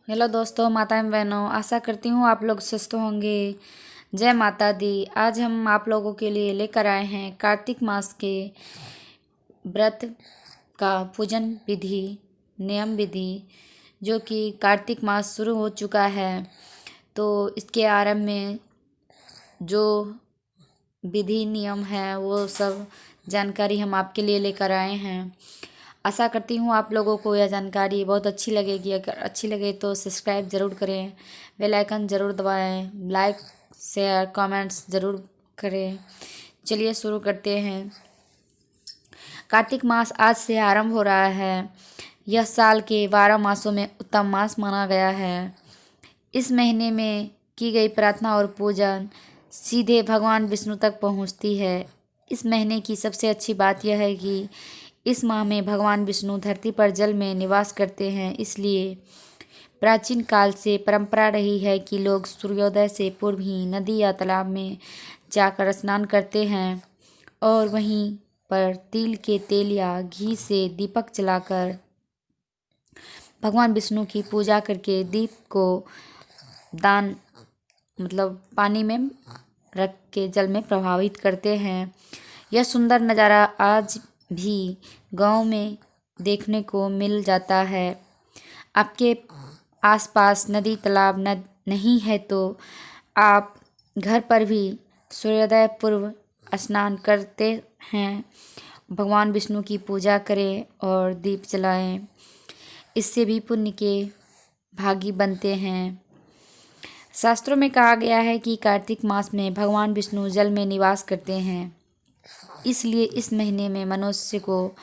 Hello दोस्तों, माता एवं बहनों, आशा करती हूँ आप लोग स्वस्थ होंगे। जय माता दी। आज हम आप लोगों के लिए लेकर आए हैं कार्तिक मास के व्रत का पूजन विधि, नियम विधि, जो कि कार्तिक मास शुरू हो चुका है। तो इसके आरंभ में जो विधि नियम है वो सब जानकारी हम आपके लिए लेकर आए हैं। आशा करती हूँ आप लोगों को यह जानकारी बहुत अच्छी लगेगी। अगर अच्छी लगे तो सब्सक्राइब ज़रूर करें, बेल आइकन ज़रूर दबाएं, लाइक शेयर कमेंट्स ज़रूर करें। चलिए शुरू करते हैं। कार्तिक मास आज से आरंभ हो रहा है। यह साल के 12 मासों में उत्तम मास माना गया है। इस महीने में की गई प्रार्थना और पूजन सीधे भगवान विष्णु तक पहुँचती है। इस महीने की सबसे अच्छी बात यह है कि इस माह में भगवान विष्णु धरती पर जल में निवास करते हैं। इसलिए प्राचीन काल से परंपरा रही है कि लोग सूर्योदय से पूर्व ही नदी या तालाब में जाकर स्नान करते हैं और वहीं पर तिल के तेल या घी से दीपक जलाकर भगवान विष्णु की पूजा करके दीप को दान पानी में रख के जल में प्रभावित करते हैं। यह सुंदर नज़ारा आज भी गांव में देखने को मिल जाता है। आपके आसपास नदी तालाब नहीं है तो आप घर पर भी सूर्योदय पूर्व स्नान करते हैं, भगवान विष्णु की पूजा करें और दीप जलाएं। इससे भी पुण्य के भागी बनते हैं। शास्त्रों में कहा गया है कि कार्तिक मास में भगवान विष्णु जल में निवास करते हैं। इसलिए इस महीने में मनुष्य को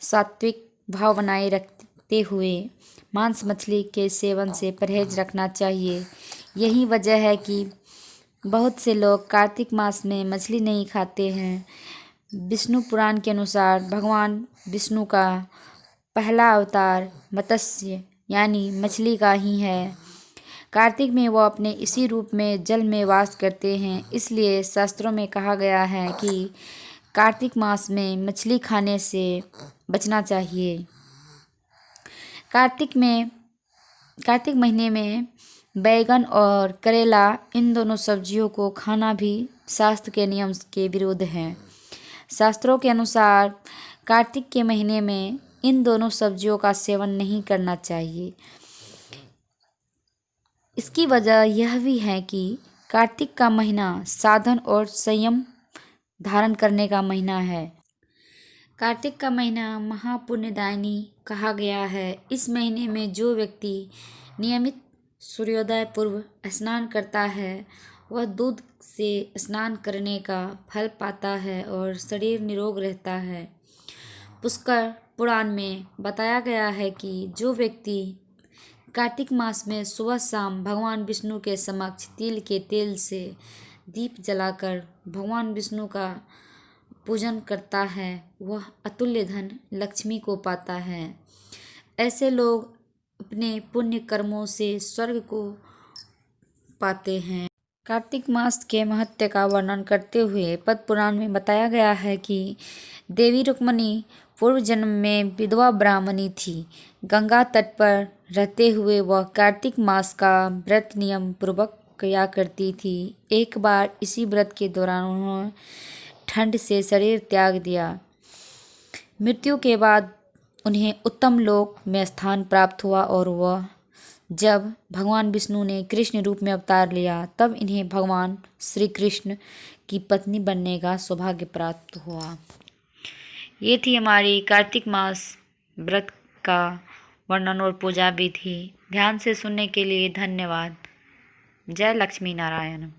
सात्विक भाव बनाए रखते हुए मांस मछली के सेवन से परहेज रखना चाहिए। यही वजह है कि बहुत से लोग कार्तिक मास में मछली नहीं खाते हैं। विष्णु पुराण के अनुसार भगवान विष्णु का पहला अवतार मत्स्य यानी मछली का ही है। कार्तिक में वो अपने इसी रूप में जल में वास करते हैं। इसलिए शास्त्रों में कहा गया है कि कार्तिक मास में मछली खाने से बचना चाहिए। कार्तिक महीने में बैगन और करेला, इन दोनों सब्जियों को खाना भी शास्त्र के नियम के विरुद्ध है। शास्त्रों के अनुसार कार्तिक के महीने में इन दोनों सब्जियों का सेवन नहीं करना चाहिए। इसकी वजह यह भी है कि कार्तिक का महीना साधन और संयम धारण करने का महीना है। कार्तिक का महीना महापुण्यदायिनी कहा गया है। इस महीने में जो व्यक्ति नियमित सूर्योदय पूर्व स्नान करता है वह दूध से स्नान करने का फल पाता है और शरीर निरोग रहता है। पुष्कर पुराण में बताया गया है कि जो व्यक्ति कार्तिक मास में सुबह शाम भगवान विष्णु के समक्ष तिल के तेल से दीप जलाकर भगवान विष्णु का पूजन करता है वह अतुल्य धन लक्ष्मी को पाता है। ऐसे लोग अपने पुण्य कर्मों से स्वर्ग को पाते हैं। कार्तिक मास के महत्व का वर्णन करते हुए पद्म पुराण में बताया गया है कि देवी रुक्मिणी पूर्व जन्म में विधवा ब्राह्मणी थी। गंगा तट पर रहते हुए वह कार्तिक मास का व्रत नियम पूर्वक किया करती थी। एक बार इसी व्रत के दौरान उन्होंने ठंड से शरीर त्याग दिया। मृत्यु के बाद उन्हें उत्तम लोक में स्थान प्राप्त हुआ और वह जब भगवान विष्णु ने कृष्ण रूप में अवतार लिया तब इन्हें भगवान श्री कृष्ण की पत्नी बनने का सौभाग्य प्राप्त हुआ। ये थी हमारी कार्तिक मास व्रत का वर्णन और पूजा विधि। ध्यान से सुनने के लिए धन्यवाद। जय लक्ष्मी नारायण।